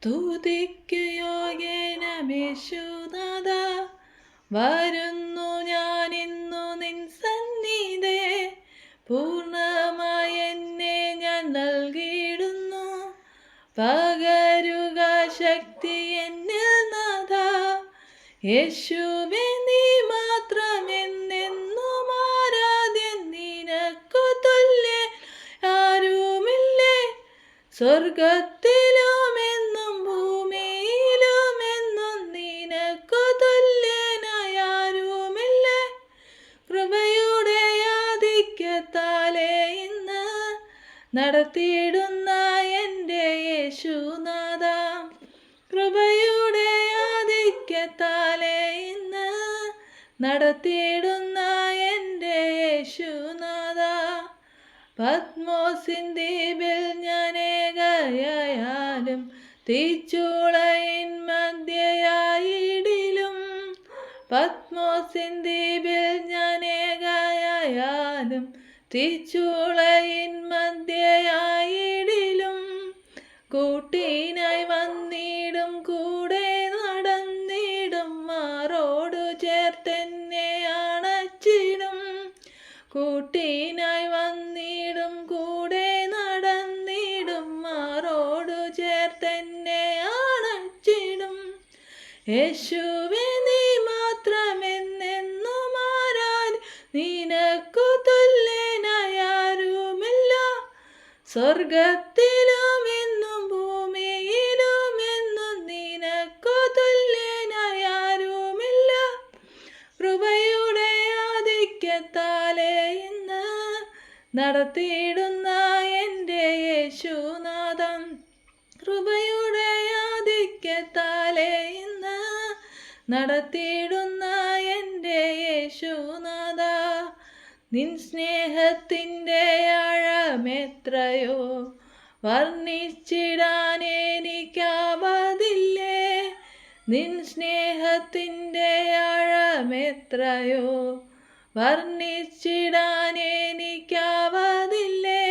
തുതിക്കു യോഗ്യനമേശുനാഥ, വരുന്നു ഞാനിന്നു നിൻ സന്നിധേ. പൂർണ്ണമായി എന്നെ ഞാൻ നൽകിയിടുന്നു, പകരുക ശക്തി എന്നിൽ നാഥ. യേശുവേ നീ മാത്രമെന്നെന്നും ആരാധ്യൻ, നിനക്കു തുല്യൻ ആരുമില്ലേ. സ്വർഗത്തിലുമെന്നും ഭൂമിയിലുമെന്നും നിനക്കു തുല്യനായി ആരുമില്ല. കൃപയുടെ ആധിക്യത്താലേ ഇന്ന് നടത്തിയിടുന്ന എൻ്റെ യേശുനാഥ, കൃപയുടെ ആധിക്യത്താലേ ഇന്ന് നടത്തിയിടുന്ന എൻ്റെ യേശുനാഥ. പത്മോസിൻ ദ്വീപിൽ ഞാൻ ഏകയായാലും, തീച്ചൂളയിൻ മധ്യയായിടിലും. പത്മോസിൻ ദ്വീപിൽ ഞാൻ ഏകയായാലും, തീച്ചൂളയിൻ മധ്യയായിടിലും. കൂട്ടിനായി വന്നിടും, കൂടെ നടന്നിടും, മാറോടു ചേർത്തെന്നെ അണച്ചിടും. കൂട്ടിനായി വന്നിടും, കൂടെ നടന്നിടും, മാറോടു ചേർത്തെന്നെ അണച്ചിടും. യേശുവേ നീ മാത്രമെന്നെന്നും ആരാധ്യൻ, നിനക്കു തുല്യനായി ആരുമില്ല. സ്വർഗത്തിലുമെന്നും ഭൂമിയിലുമെന്നും നിനക്കു തുല്യനായി ആരുമില്ല. കൃപയുടെ ആധിക്യത്താലേ ഇന്ന് നടത്തിയിടുന്ന എൻ്റെ യേശുനാഥം, കൃപയുടെ ആധിക്യത്താലേ ഇന്ന് നടത്തിയിടുന്ന എൻ്റെ യേശുനാഥ. നിൻ സ്നേഹത്തിൻ്റെ ആഴമെത്രയോ വർണ്ണിച്ചിടാൻ എനിക്കാവതില്ലേ. നിൻ സ്നേഹത്തിൻ്റെ ആഴമെത്രയോ വർണ്ണിച്ചിടാൻ എനിക്കാവതില്ലേ.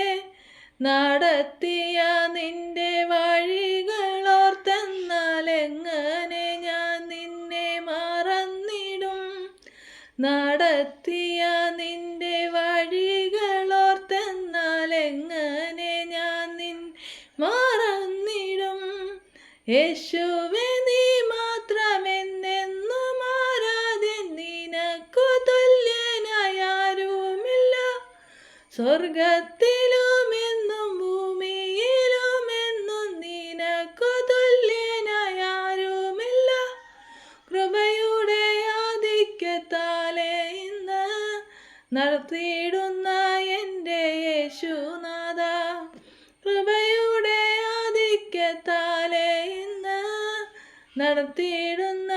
നടത്തിയ നിന്റെ വഴികളോർത്തെന്നാൽ എങ്ങനെ ഞാൻ നിന്നെ മറന്നിടും. നടത്തിയ നിന്റെ വഴികളോർത്തെന്നാൽ എങ്ങനെ ഞാൻ നിന്നെ മറന്നിടും. യേശുവേ നീ മാത്രമെന്നെന്നും ആരാധ്യൻ, നിനക്കു തുല്യനായി ആരുമില്ല. സ്വർഗത്തിലുമെന്നും ഭൂമിയിലുമെന്നും നിനക്കു തുല്യനായി ആരുമില്ല. കൃപയുടെ ആധിക്യത്താലേ ഇന്ന് നടത്തിയിടുന്ന എൻ്റെ യേശുനാഥ, കൃപയുടെ ആധിക്യത്താലേ ഇന്ന് നടത്തിയിടുന്ന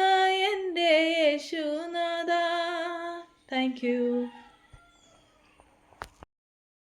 എൻ്റെ യേശുനാഥ. Thank you.